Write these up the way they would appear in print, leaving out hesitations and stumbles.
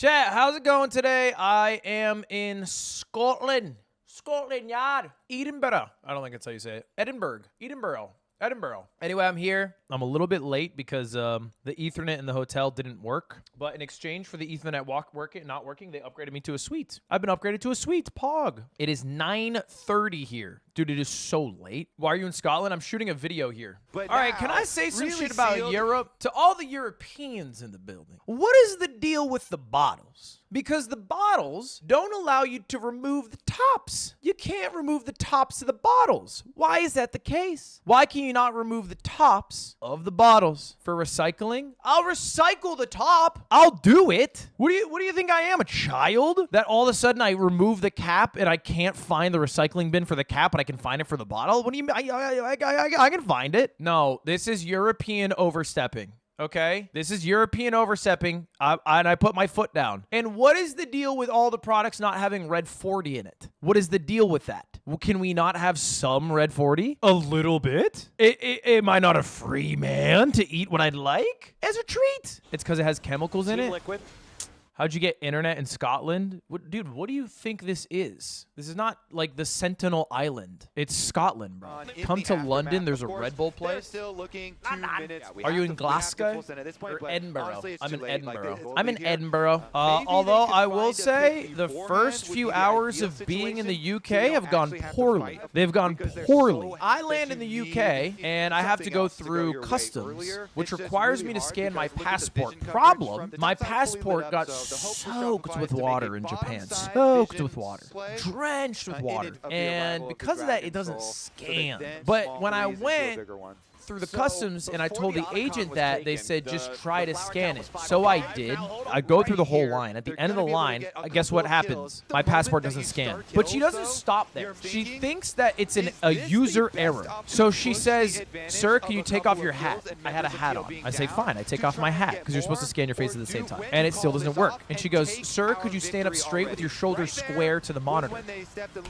Chat, how's it going today? I am in Scotland. Scotland Yard. Edinburgh. I don't think that's how you say it. Edinburgh. Edinburgh. Anyway, I'm here. I'm a little bit late because the Ethernet in the hotel didn't work. But in exchange for the Ethernet not working, they upgraded me to a suite. I've been upgraded to a suite. Pog. It is 9:30 here. Dude, it is so late. Why are you in Scotland? I'm shooting a video here. All right, can I say some shit about Europe? To all the Europeans in the building, what is the deal with the bottles? Because the bottles don't allow you to remove the tops. You can't remove the tops of the bottles. Why is that the case? Why can you not remove the tops of the bottles for recycling? I'll recycle the top. I'll do it. What do you think I am, a child? That all of a sudden I remove the cap and I can't find the recycling bin for the cap, but I can find it for the bottle? What do you mean? I can find it. No, this is European overstepping. Okay, this is European overstepping, and I put my foot down. And what is the deal with all the products not having red 40 in it? What is the deal with that? Well, can we not have some red 40? A little bit? Am I not a free man to eat what I'd like as a treat? It's because it has chemicals in it. Liquid. How'd you get internet in Scotland? Dude, what do you think this is? This is not like the Sentinel Island. It's Scotland, bro. Come to London, there's a Red Bull place. Still looking Are you in Glasgow or Edinburgh? I'm in Edinburgh. I'm in Edinburgh. Although I will say the first few hours of being in the UK have gone poorly. They've gone poorly. I land in the UK and I have to go through customs, which requires me to scan my passport. Problem, my passport got soaked with water in Japan. Soaked with water. Drenched with water. And because of that, it doesn't scan. But when I went through the customs and I told the agent that, they said just try to scan it. So I did. I go through the whole line. At the end of the line, guess what happens? My passport doesn't scan. But she doesn't stop there. She thinks that it's a user error. So she says, "Sir, can you take off your hat?" I had a hat on. I say, "Fine, I take off my hat," because you're supposed to scan your face at the same time. And it still doesn't work. And she goes, "Sir, could you stand up straight with your shoulders square to the monitor?"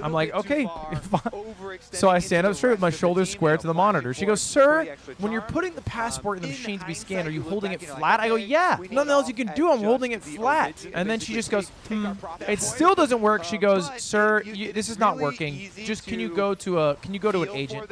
I'm like, "Okay, fine." So I stand up straight with my shoulders square to the monitor. She goes, "Sir, when you're putting the passport in the machine to be scanned, are you holding it flat?" I go, "Yeah. Nothing else you can do. I'm holding it flat." And then she just goes, "It still doesn't work." She goes, "Sir, this is not working. Just can you go to an agent?"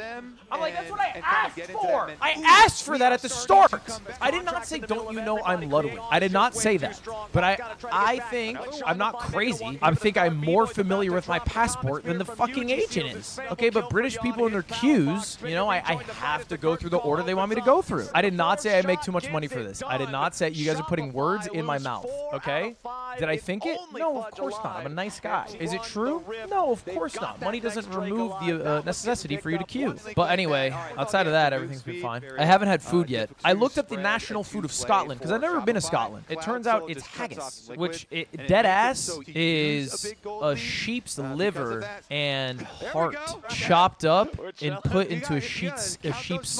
I'm like, "That's what I asked for. I asked for that at the start. I did not say, 'Don't you know I'm Ludwig?' I did not say that. But I think I'm not crazy. I think I'm more familiar with my passport than the fucking agent is. Okay, but British people in their queues, you know, I have to go through the order they want me to go through. I did not say I make too much money for this. I did not say. You guys are putting words in my mouth, okay? Did I think it? No, of course not. I'm a nice guy. Is it true? No, of course not. Money doesn't remove the necessity for you to queue. But anyway, outside of that, everything's been fine. I haven't had food yet. I looked up the national food of Scotland because I've never been to Scotland. It turns out it's haggis, which dead ass is a sheep's liver and heart chopped up and put into a sheep's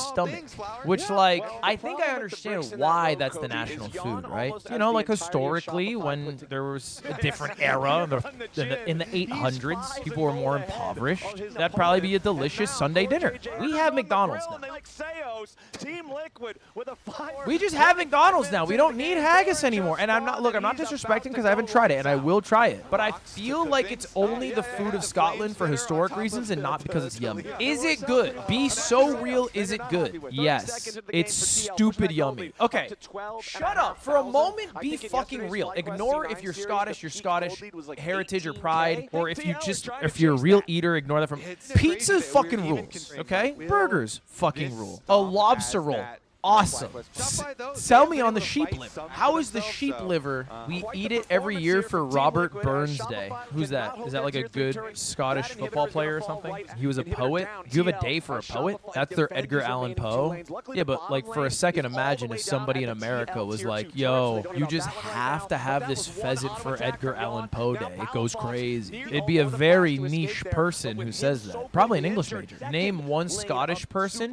stomach. Which, like, I think I understand why that's the national food, right? You know, like historically, when there was a different era in the 800s, people were more impoverished. That'd probably be a delicious Sunday dinner. We have McDonald's now. We just have McDonald's now. We don't need haggis anymore. And I'm not disrespecting because I haven't tried it, and I will try it. But I feel like it's only the food of Scotland for historic reasons and not because it's yummy. Is it good? Be so real, is it good? Yes. It's stupid yummy. Okay, shut up. For a moment, be fucking real. Ignore if you're Scottish, heritage or pride, or if you're a real eater, ignore that from. Pizza fucking rules, okay? Burgers fucking rule. A lobster roll. Awesome. Sell me on the sheep liver. How is the sheep liver? We eat it every year for Robert Burns Day. Who's that? Is that like a good Scottish football player or something? He was a poet. Do you have a day for a poet? That's their Edgar Allan Poe. Yeah, but like for a second, imagine if somebody in America was like, "Yo, you just have to have this pheasant for Edgar Allan Poe Day." It goes crazy. It'd be a very niche person who says that. Probably an English major. Name one Scottish person.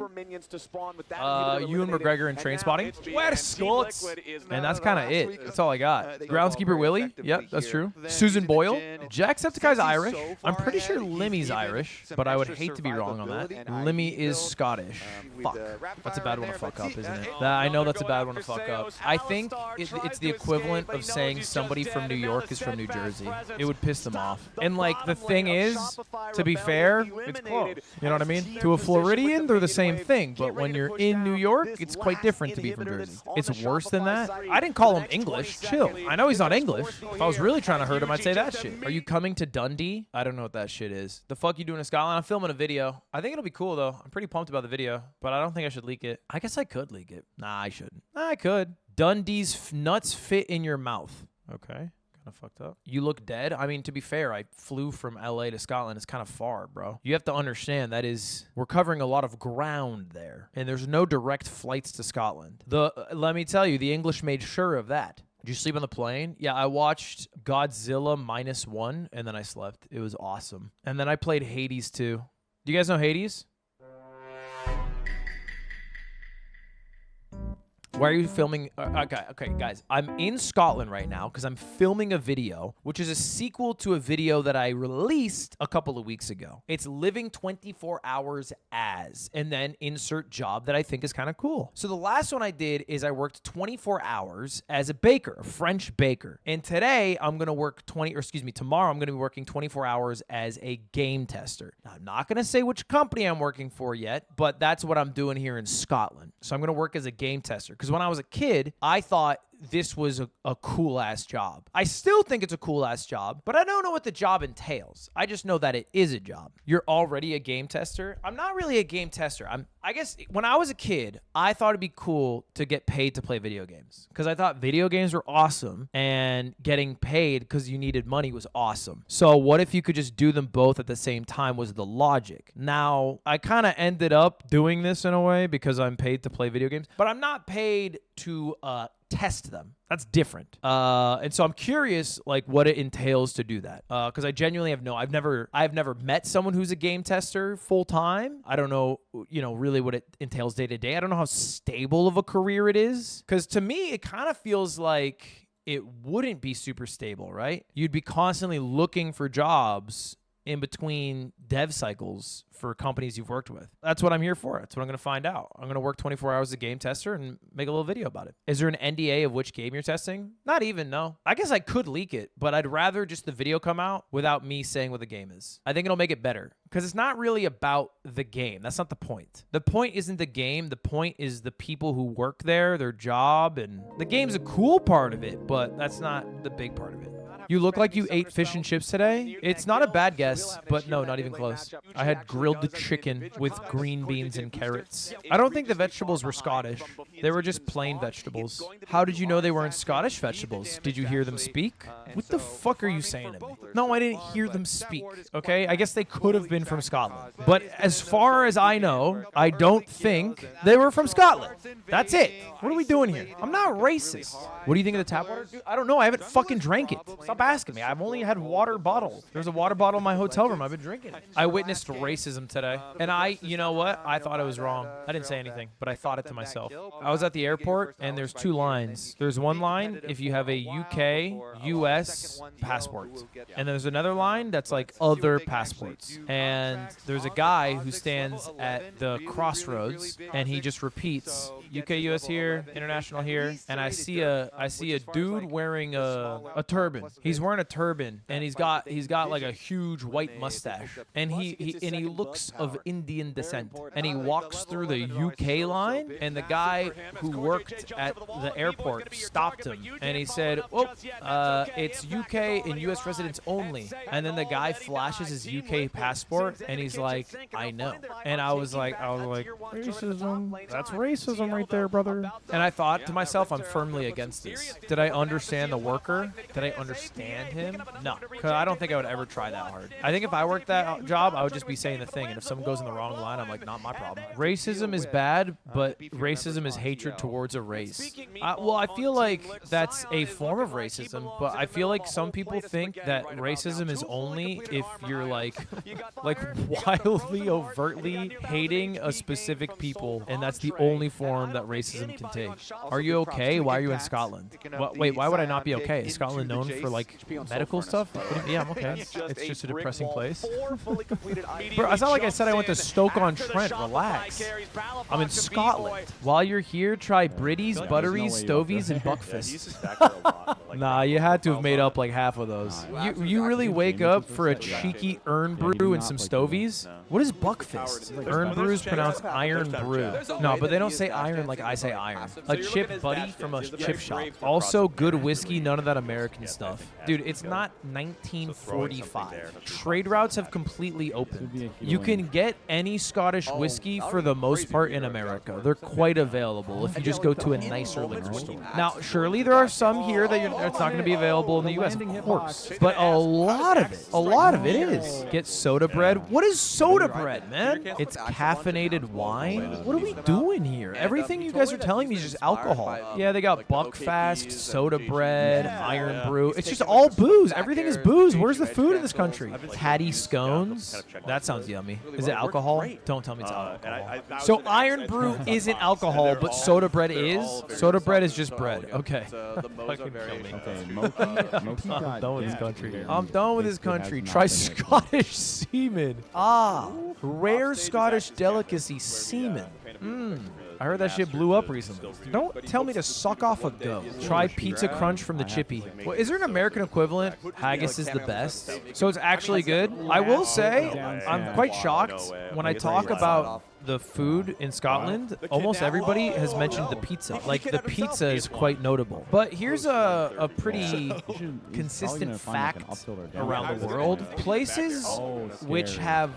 Ewan McGregor in Trainspotting. Where Scots? And that's kind of it. That's all I got. Groundskeeper Willie. Yep, that's true. Susan Boyle. Jacksepticeye's Irish. I'm pretty sure Limmy's Irish, but I would hate to be wrong on that. Limmy is Scottish. Fuck. That's a bad one to fuck up, isn't it? I know that's a bad one to fuck up. I think it's the equivalent of saying somebody from New York is from New Jersey. It would piss them off. And like the thing is, to be fair, it's close. You know what I mean? To a Floridian, they're the same thing. But when you're in New York, it's quite different to be from Jersey. It's worse than that. I didn't call him English. Chill. I know he's not English. If I was really trying to hurt him, I'd say that shit. Are you coming to Dundee? I don't know what that shit is. The fuck you doing in Scotland? I'm filming a video. I think it'll be cool though. I'm pretty pumped about the video, but I don't think I should leak it. I guess I could leak it. Nah, I shouldn't. Nah, I could. Dundee's nuts fit in your mouth. Okay. Kind of fucked up. You look dead. I mean, to be fair, I flew from LA to Scotland. It's kind of far, bro. You have to understand that we're covering a lot of ground there, and there's no direct flights to Scotland. Let me tell you, the English made sure of that. Did you sleep on the plane? Yeah, I watched Godzilla -1, and then I slept. It was awesome. And then I played Hades 2. Do you guys know Hades? Why are you filming? Okay, guys. I'm in Scotland right now because I'm filming a video, which is a sequel to a video that I released a couple of weeks ago. It's living 24 hours as, and then insert job that I think is kind of cool. So the last one I did is I worked 24 hours as a baker, a French baker. And today I'm going to work tomorrow I'm going to be working 24 hours as a game tester. Now, I'm not going to say which company I'm working for yet, but that's what I'm doing here in Scotland. So I'm going to work as a game tester. Because when I was a kid, I thought this was a cool-ass job. I still think it's a cool-ass job, but I don't know what the job entails. I just know that it is a job. You're already a game tester? I'm not really a game tester. I guess when I was a kid, I thought it'd be cool to get paid to play video games because I thought video games were awesome and getting paid because you needed money was awesome. So what if you could just do them both at the same time was the logic. Now, I kind of ended up doing this in a way because I'm paid to play video games, but I'm not paid to test them. That's different. And so I'm curious like what it entails to do that. Because I genuinely have I've never met someone who's a game tester full time. I don't know, really what it entails day to day. I don't know how stable of a career it is. Because to me, it kind of feels like it wouldn't be super stable, right? You'd be constantly looking for jobs in between dev cycles for companies you've worked with. That's what I'm here for. That's what I'm going to find out. I'm going to work 24 hours as a game tester and make a little video about it. Is there an NDA of which game you're testing? Not even, no. I guess I could leak it, but I'd rather just the video come out without me saying what the game is. I think it'll make it better because it's not really about the game. That's not the point. The point isn't the game. The point is the people who work there, their job, and the game's a cool part of it, but that's not the big part of it. You look like you ate fish and chips today. It's not a bad guess, but no, not even close. I had grilled chicken with green beans and carrots. I don't think the vegetables were Scottish. They were just plain vegetables. How did you know they weren't Scottish vegetables? Did you hear them speak? What the fuck are you saying to me? No, I didn't hear them speak, okay? I guess they could have been from Scotland. But as far as I know, I don't think they were from Scotland. That's it. What are we doing here? I'm not racist. What do you think of the tap water? Dude, I don't know. I haven't fucking drank it. Stop asking me. I've only had water bottle. There's a water bottle in my hotel room. I've been drinking it. I witnessed racism today. And you know what? I thought I was wrong. I didn't say anything, but I thought it to myself. I was at the airport, and there's two lines. There's one line if you have a UK, US passport. And there's another line that's like other passports. And there's a guy who stands at the crossroads, and he just repeats, UK, US here, international here. And I see a dude wearing a turban. He's wearing a turban, and he's got like a huge white mustache, and he looks of Indian descent, and he walks through the UK line, and the guy who worked at the airport stopped him, and he said, "Oh, it's UK and US residents only." And then the guy flashes his UK passport, and he's like, "I know." And I was like, racism. That's racism right there, brother. And I thought to myself, I'm firmly against this. Did I understand the worker? Did I understand him? No, because I don't think I would ever try that hard. I think if I worked that job, I would just be saying the thing, and if someone goes in the wrong line, I'm like, not my problem. Racism is bad, but racism is hatred towards a race. Well, I feel like that's a form of racism, but I feel like some people think that racism is only if you're like wildly, overtly hating a specific people, and that's the only form that racism can take. Are you okay? Why are you in Scotland? Wait, why would I not be okay? Is Scotland known for like medical stuff? Yeah, I'm okay. It's just a depressing place. Bro, it's not like I said I went to Stoke-on-Trent. Relax. I'm in Scotland. While you're here, try Britties, Butteries, Stovies, and Buckfist. Nah, you had to have made up like half of those. You really wake up for a cheeky urn brew and some Stovies? What is Buckfist? Urn brew is pronounced iron brew. No, but they don't say iron like I say iron. A chip buddy from a chip shop. Also, good whiskey, none of that American stuff. Dude, it's not 1945. Trade routes have completely opened. You can get any Scottish whiskey for the most part in America. They're quite available if you just go to a nicer liquor store. Now, surely there are some here that it's not going to be available in the U.S., of course. But a lot of it is. Get soda bread. What is soda bread, man? It's caffeinated wine? What are we doing here? Everything you guys are telling me is just alcohol. Yeah, they got Buckfast, soda bread, iron brew. It's just all booze. Everything is booze. Where's the food in this country? Patty scones? That sounds yummy. Is it alcohol? Don't tell me it's alcohol. So iron brew isn't alcohol, but soda bread is? Soda bread is just bread. Okay. Fucking kill me. I'm done with this country. I'm done with this country. Try Scottish semen. Rare Scottish delicacy, semen. I heard that shit blew up recently. Don't tell me to suck off a goat. Try Pizza Crunch from the Chippy. Well, is there an American equivalent? Haggis is the best. So it's actually good. I will say, I'm quite shocked when I talk about the food in Scotland. Almost everybody has mentioned the pizza. Like, the pizza is quite notable. But here's a pretty consistent fact around the world. Places which have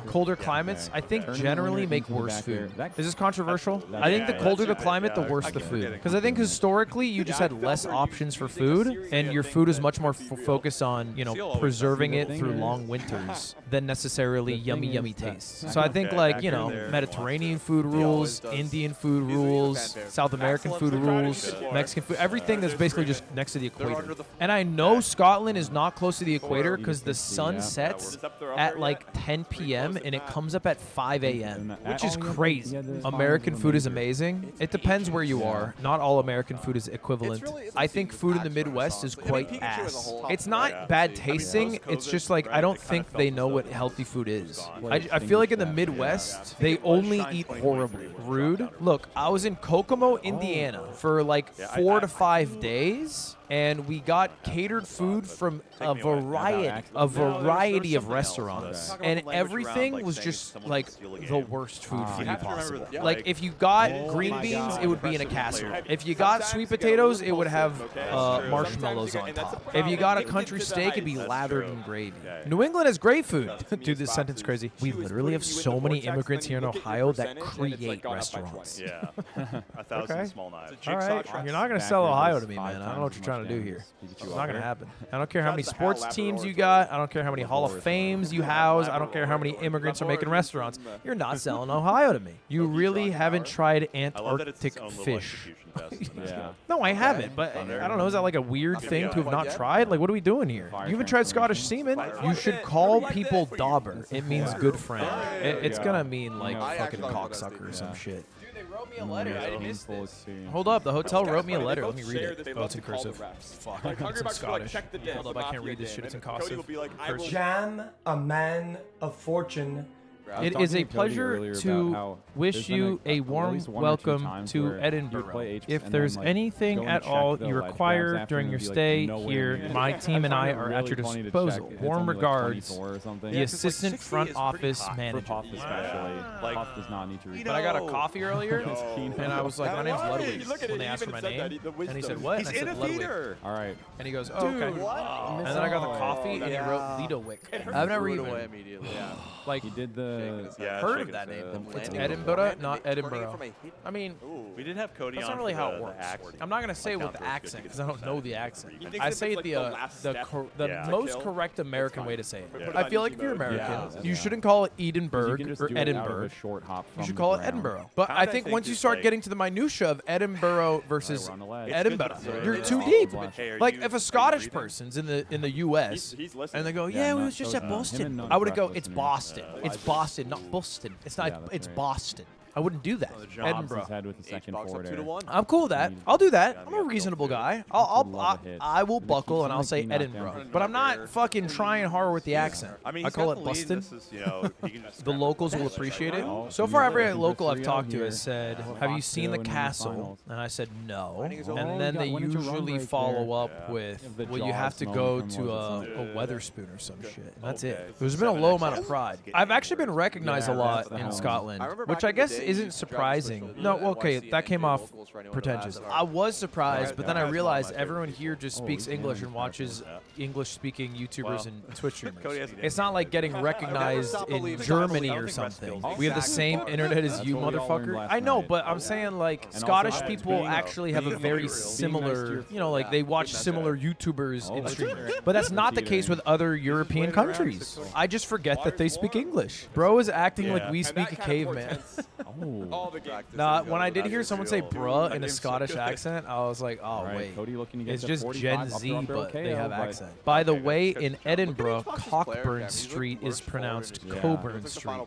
colder climates, I think generally make worse food. Is this controversial? I think the colder the climate, the worse the food. Because I think historically, you just had less options for food, and your food is much more focused on, you know, preserving it through long winters than necessarily yummy, yummy tastes. So I think, like, you know, Mediterranean food rules, Indian food rules, South American food rules, Mexican food, everything that's basically just next to the equator. And I know Scotland is not close to the equator because the sun sets at like 10 p.m. and it comes up at 5 a.m., which is crazy. American food is amazing. It depends where you are. Not all American food is equivalent. I think food in the Midwest is quite ass. It's not bad tasting. It's just like, I don't think they know what healthy food is. I feel like in the Midwest, they only eat horribly. Rude. Look, I was in Kokomo, Indiana for like 4 to 5 days, and we got catered food from a variety of restaurants, and everything was just like the worst food for you possible. Like, if you got green beans, it would be in a casserole. If you got sweet potatoes, it would have marshmallows on top. If you got a country steak, it'd be lathered in gravy. New England has great food. Dude, this sentence is crazy. We literally have so many immigrants here in Ohio that create restaurants. Yeah. 1,000 small knives. All right. You're not going to sell Ohio to me, man. I don't know what you're trying to do here. It's not going to happen. I don't care how many sports teams you got. I don't care how many Hall of Fames you house. I don't care how many immigrants are making restaurants. You're not selling Ohio to me. You really haven't tried Antarctic fish. No, I haven't, but I don't know. Is that like a weird thing to have not tried? Like, what are we doing here? You haven't tried Scottish semen? You should call people dauber. It means good friend. It's going to mean like fucking cocksucker or some shit. They wrote me a letter. I missed this. Hold up. The hotel wrote me a letter. Let me read it. Oh, it's in cursive. Fuck. It's in Scottish. Hold up. I can't read this shit. It's in cursive. Jam, a man of fortune. It is a pleasure to wish you a warm welcome to Edinburgh. If there's anything at all you require during your stay here, my team and I are at your disposal. Warm regards, the Assistant Front Office Manager. But I got a coffee earlier, and I was like, my name's Ludwig, when they asked for my name. And he said, what? And I said, Ludwig. All right. And he goes, oh, okay. And then I got the coffee, and he wrote Ludwig. I've never even... immediately. Like, he did the heard of that name. It's Edinburgh, not Edinburgh. I mean, we did have Cody. That's on not really for how the it works. accent. I'm not gonna say with the accent because I don't know the accent. I say it the most correct American way to say it. I feel like if you're American, you shouldn't call it Edinburgh or Edinburgh. You should call it Edinburgh. But I think once you start getting to the minutia of Edinburgh versus Edinburgh, you're too deep. Like if a Scottish person's in the U.S. and they go, yeah, we was just at Boston, I would go, it's Boston. It's Boston, not Boston. It's not. It's Boston. I wouldn't do that. Edinburgh. With the second I'm cool with that. I'll do that. I'm a reasonable guy. I will buckle and I'll say Edinburgh. But I'm not fucking trying hard with the accent. I call it Boston. The locals will appreciate it. So far, every local I've talked to has said, have you seen the castle? And I said, no. And then they usually follow up with, well, you have to go to a Weatherspoon or some shit. And that's it. There's been a low amount of pride. I've actually been recognized a lot in Scotland, which I guess isn't surprising. No, okay, that came off pretentious. I was surprised, but then I realized everyone here just speaks English and watches English-speaking YouTubers and Twitch streamers. It's not like getting recognized in Germany or something. We have the same internet as you, motherfucker. I know, but I'm saying, like, Scottish people actually have a very similar, you know, like, they watch similar YouTubers and streamers. But that's not the case with other European countries. I just forget that they speak English. Bro is acting like we speak a caveman. Nah, when I did hear someone say bruh in a Scottish accent, I was like, oh, wait. It's just Gen Z, but they have accent. By the way, in Edinburgh, Cockburn Street is pronounced Coburn Street.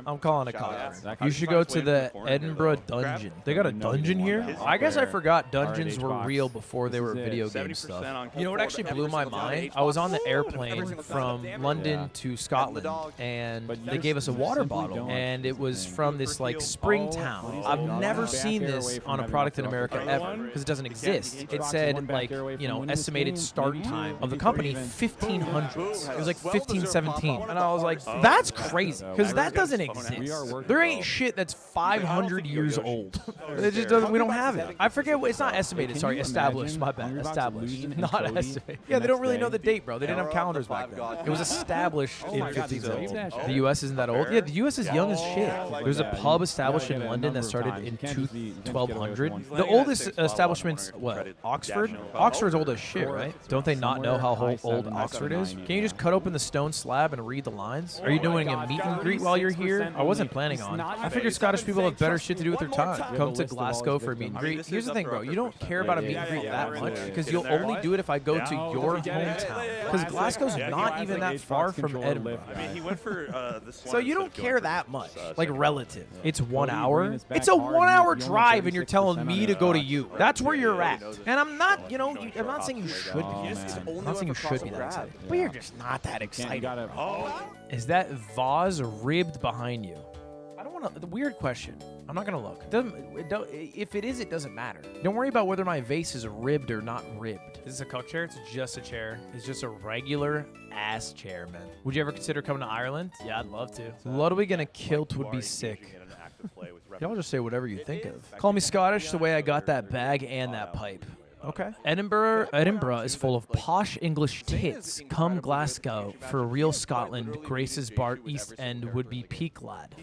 I'm calling it Cockburn. You should go to the Edinburgh Dungeon. They got a dungeon here? I guess I forgot dungeons were real before they were video game stuff. You know what actually blew my mind? I was on the airplane from London to Scotland, and they gave us a water bottle, and it was from this like spring town. I've never seen this on a product in America ever because it doesn't exist. It said like, you know, estimated start time of the company 1500s. It was like 1517, and I was like, that's crazy because that doesn't exist. There ain't shit that's 500 years old. It just doesn't. We don't have it. I forget what it's not estimated. Sorry, established. My bad. Established, not estimated. Yeah, they don't really know the date, bro. They didn't have calendars back then. It was established in 1517. The U.S. isn't that old. Yeah, the U.S. is young as shit. There's a pub established in London that started in 1200. The oldest establishment's what? Oxford? Oxford's old as shit, right? Don't they not know how old Oxford is? Can you just cut open the stone slab and read the lines? Are you doing a meet and greet while you're here? I wasn't planning on. I figured Scottish people have better shit to do with their time. Come to Glasgow for a meet and greet. Here's the thing, bro. You don't care about a meet and greet that much because you'll only do it if I go to your hometown. Because Glasgow's not even that far from Edinburgh. I mean, he went for this one. So you don't care that much, like relative. It's 1 hour. It's a 1 hour drive, and you're telling me to go to you. That's where you're at. And I'm not, you know, I'm not saying you should be. I'm not saying you should be that excited. But you're just not that excited. Is that vase ribbed behind you? I don't want to. The weird question. I'm not gonna look. If it is, it doesn't matter. Don't worry about whether my vase is ribbed or not ribbed. Is this a coat chair? It's just a chair. It's just a regular ass chair, man. Would you ever consider coming to Ireland? Yeah, I'd love to. Ludwig in a kilt would be sick. Y'all just say whatever you think of. Call me Scottish the way I got that bag and that pipe. Okay. Edinburgh is full of posh English tits. Come Glasgow for real Scotland. Grace's Bar East End would be peak lad.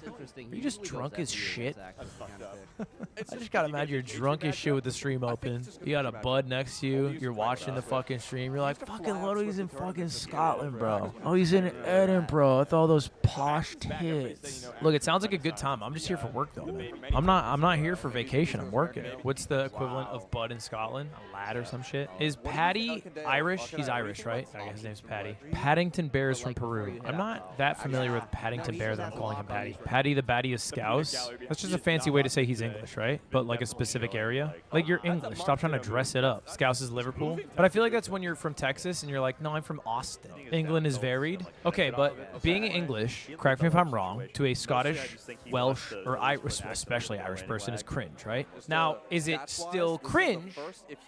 Are you just drunk as shit? I just gotta imagine you're drunk as shit with the stream open. You got a bud next to you. You're watching the fucking stream. You're like, fucking Ludwig's in fucking Scotland, bro. Oh, he's in Edinburgh with all those posh tits. Look, it sounds like a good time. I'm just here for work, though, man. I'm not here for vacation. I'm working. What's the equivalent of bud in Scotland? A lad or some shit? Is Paddy Irish? He's Irish, right? I guess his name's Paddy. Paddington Bear is from Peru. I'm not that familiar with Paddington Bear that I'm calling him Paddy. Paddy the Batty is Scouse. That's just a fancy way to say he's English, right? But like a specific area. Like you're English. Stop trying to dress it up. Scouse is Liverpool. But I feel like that's when you're from Texas and you're like, no, I'm from Austin. England is varied. Okay, but being English, correct me if I'm wrong, to a Scottish, Welsh, or Irish, especially Irish person is cringe, right? Now, is it still cringe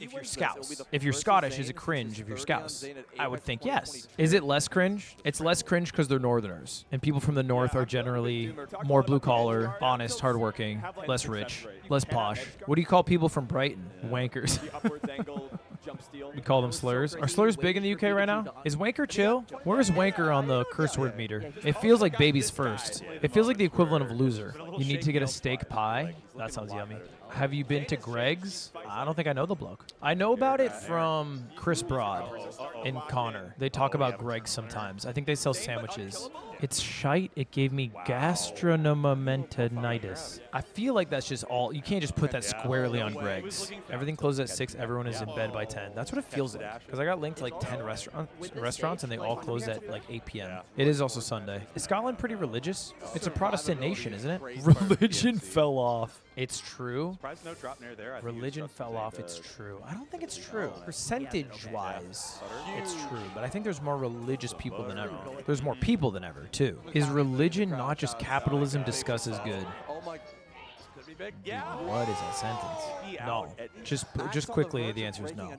if you're Scouse? If you're Scottish, is it cringe if you're Scouse? I would think yes. Is it less cringe? It's less cringe because they're Northerners. And people from the North are generally more blue collar, honest, hardworking, less rich, less posh. What do you call people from Brighton? Wankers. We call them slurs. Are slurs big in the UK right now? Is wanker chill? Where's wanker on the curse word meter? It feels like baby's first. It feels like the equivalent of loser. You need to get a steak pie. That sounds yummy. Have you been to Greg's? I don't think I know the bloke. I know about it from Chris Broad and Connor. They talk about Greg's sometimes. I think they sell sandwiches. It's shite. It gave me gastronomomentinitis. I feel like that's just all. You can't just put that squarely on Greg's. Everything closes at 6. Everyone is in bed by 10. That's what it feels like. Because I got linked to like 10 restaurants and they all closed at like 8 p.m. It is also Sunday. Is Scotland pretty religious? It's a Protestant nation, isn't it? Religion fell off. It's true. Religion fell off. It's true. I don't think it's true. Percentage-wise, it's true. But I think there's more religious people than ever. There's more people than ever, too. Is religion not just capitalism discussed as good? What is that sentence? No. Just quickly, the answer is no.